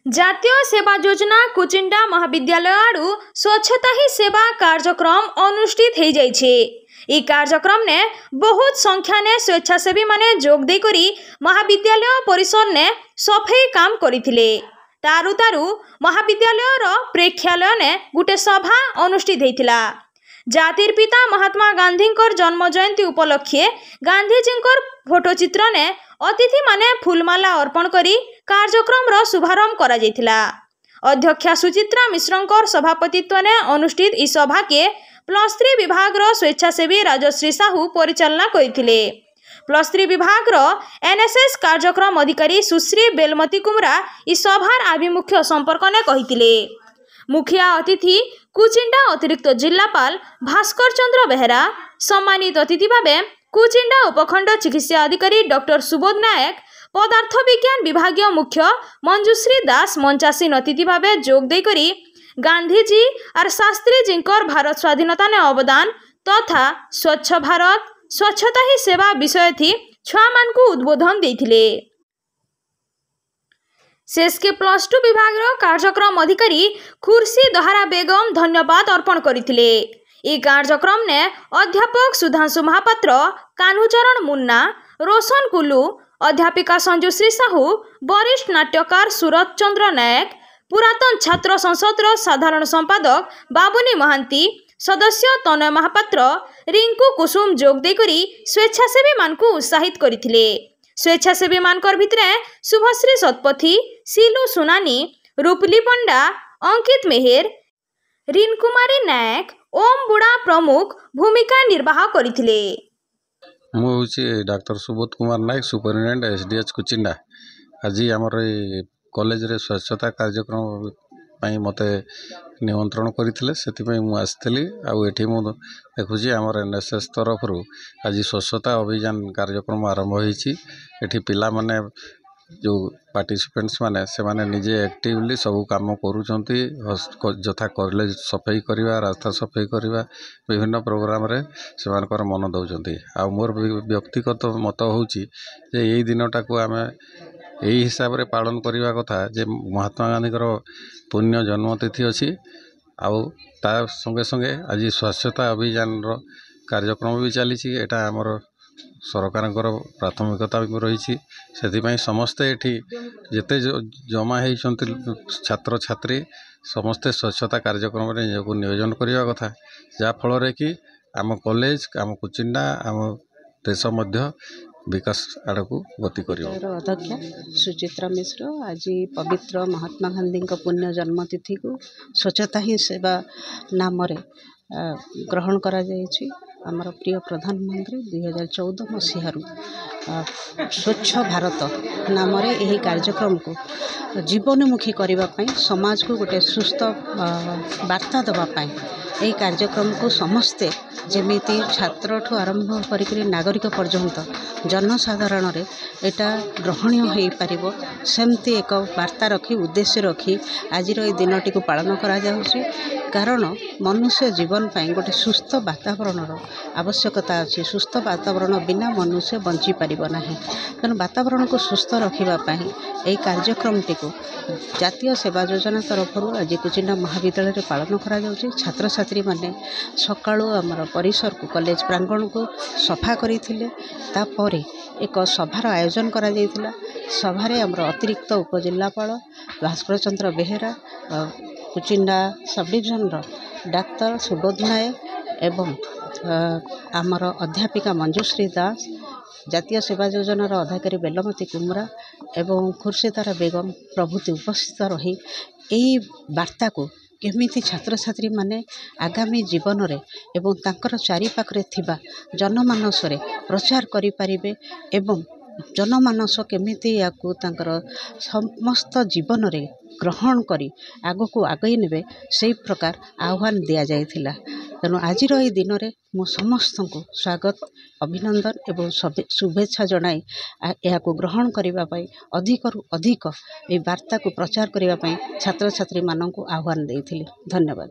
जातीय सेवा योजना कुचिंडा महाविद्यालय आड़ू स्वच्छता ही सेवा कार्यक्रम अनुष्ठित हो जाइछे। ई कार्यक्रम ने बहुत संख्या ने स्वेच्छासेवी माने जोग दे करी महाविद्यालय परिसर ने सफाई काम करिथिले। तारु तारु महाविद्यालय रो प्रेक्षालय ने गुटे सभा अनुष्ठित होइथिला। जातिर पिता महात्मा गांधी जन्म जयंती उपलक्षे गांधीजी फोटोचित्र ने अतिथि माने फूलमाला अर्पण करी कार्यक्रम रो शुभारंभ करा जायथिला। अध्यक्षा सुचित्रा मिश्रंकर सभापतित्व ने अनुष्ठित ई सभा के +3 विभाग रो स्वेच्छासेवी राजश्री साहू परिचालना करथिले। +3 विभाग रो एनएसएस कार्यक्रम अधिकारी सुश्री बेलमती कुमरा ई सभार आभिमुख्य संपर्क ने कहिथिले। मुखिया अतिथि कुचिंडा अतिरिक्त जिलापाल भास्कर चंद्र बेहरा, सम्मानित अतिथि भावे कुचिंडा उपखंड चिकित्सा अधिकारी डॉक्टर सुबोध नायक, पदार्थ विज्ञान विभागीय मुख्य मंजुश्री दास मंचासीन अतिथि भावे जोग दे करी गांधीजी और शास्त्री जींकर भारत स्वाधीनता ने अवदान तथा स्वच्छ भारत स्वच्छता ही सेवा विषय थी छुआ मान को उद्बोधन देथिले। शेष के +2 विभाग रो कार्यक्रम अधिकारी खुर्शी दहारा बेगम धन्यवाद अर्पण करथिले। ई कार्यक्रम ने अध्यापक सुधांशु महापात्र, कान्हुचरण मुन्ना, रोशन कुलू, अध्यापिका संजुश्री साहू, वरिष्ठ नाट्यकार सूरज चंद्र नायक, पुरातन छात्र संसद रो साधारण संपादक बाबुनी महांती, सदस्य तनय महापात्र, रिंकू कुसुम जोग दे करी स्वेच्छासेवी मान को उत्साहित करथिले। स्वेच्छासेवी मानकर भितरे शुभश्री सतपथी, सिलू सुनानी, रूपली पंडा, अंकित मेहेर, रिनकुमारी नायक, ओम बुड़ा प्रमुख भूमिका निर्वाह करथिले। मु doctor Subodh Kumar Nayak, superintendent SDH Kuchinda. आज आमर कॉलेज रे स्वच्छता कार्यक्रम मते निमंत्रण करथिले, सेतिपई मु आस्थिली। आउ एठी मु देखुची आमर एनएसएस तरफ आज स्वच्छता अभियान कार्यक्रम आरंभ होईची। एठी पिला माने जो पार्टिसिपेंट्स माने से माने निजे एक्टिवली सब काम करूचंती। जथा कॉलेज सफाई करवा, रास्ता सफाई करवा, विभिन्न प्रोग्राम रे से मानकर मन दउचंती। आ मोर व्यक्तिगत मत होची जे एई दिनटा को आमे एई हिसाब रे पालन करवा कथा जे महात्मा गांधी पुण्य जन्मतिथि अच्छी। आउ ता संगे संगे आज स्वच्छता अभियान रो कार्यक्रम भी चली। एटा आमर सरकार प्राथमिकता रही। से समस्ते एठी जेते जमा होती छात्र छात्री समस्ते स्वच्छता कार्यक्रम रे नियोजन करने कथा, जहाँ फल कि आम कॉलेज, आम कुचिंडा, आम देश मध्य विकास आड़ को गति कर। अध्यक्ष सुचित्रा मिश्र आज पवित्र महात्मा गांधी पुण्य जन्मतिथि को स्वच्छता ही सेवा नाम ग्रहण करा जायछि। आमर प्रिय प्रधानमंत्री 2014 मसीहारू स्वच्छ भारत नाम यही कार्यक्रम को जीवनमुखी करने, समाज को गोटे सुस्थ वार्ता देवाई यही कार्यक्रम को समस्ते जेमिति छात्र ठू आरंभ करी नागरिक पर्यंत जनसाधारण रे एटा ग्रहणीय हो पारिबो, सेमती एक वार्ता रखी उद्देश्य रखी आज ये दिनटी को पालन करा जाउछि। कारण मनुष्य जीवन पाई गोटे सुस्थ वातावरण आवश्यकता अच्छी। सुस्थ वातावरण बिना मनुष्य बंची पारिबो नाही। तेणु वातावरण को सुस्थ रखापी यही कार्यक्रम टी को जातीय सेवा योजना तरफ आज कुचिंडा महाविद्यालय रे पालन करा जाउछि। छात्र छात्री माने सकाळु आमर परिसर को कॉलेज प्रांगण को सफा करथिले। तापरे एक सभार आयोजन करा जायतिला। सभारे आमर अतिरिक्त उपजिल्लापाल भास्कर चंद्र Behera, Kuchinda sub division doctor Subodh नायक एवं आमर अध्यापिका मंजुश्री दास, जातीय सेवा योजनार अधिकारी बेलमती कुमरा एवं खुर्शीदारा बेगम प्रभृति उपस्थित रही यही वार्ता को केमिति छात्र छात्री माने आगामी जीवन रे एवं तांकर चारिपाखरे थिबा जनमानस रे प्रचार करि परिबे एवं जनमानस केमिति याकू तांकर समस्त जीवन रे ग्रहण करी आगो को आगई नेबे से प्रकार आह्वान दिया जायथिला। तेणु आज ये दिन में मु समस्त को स्वागत अभिनंदन एवं शुभेच्छा जनाई यह ग्रहण करने अधिकरु अधिक ये वार्ता को प्रचार करने छात्र छात्री मानक आह्वान देइथिली। धन्यवाद।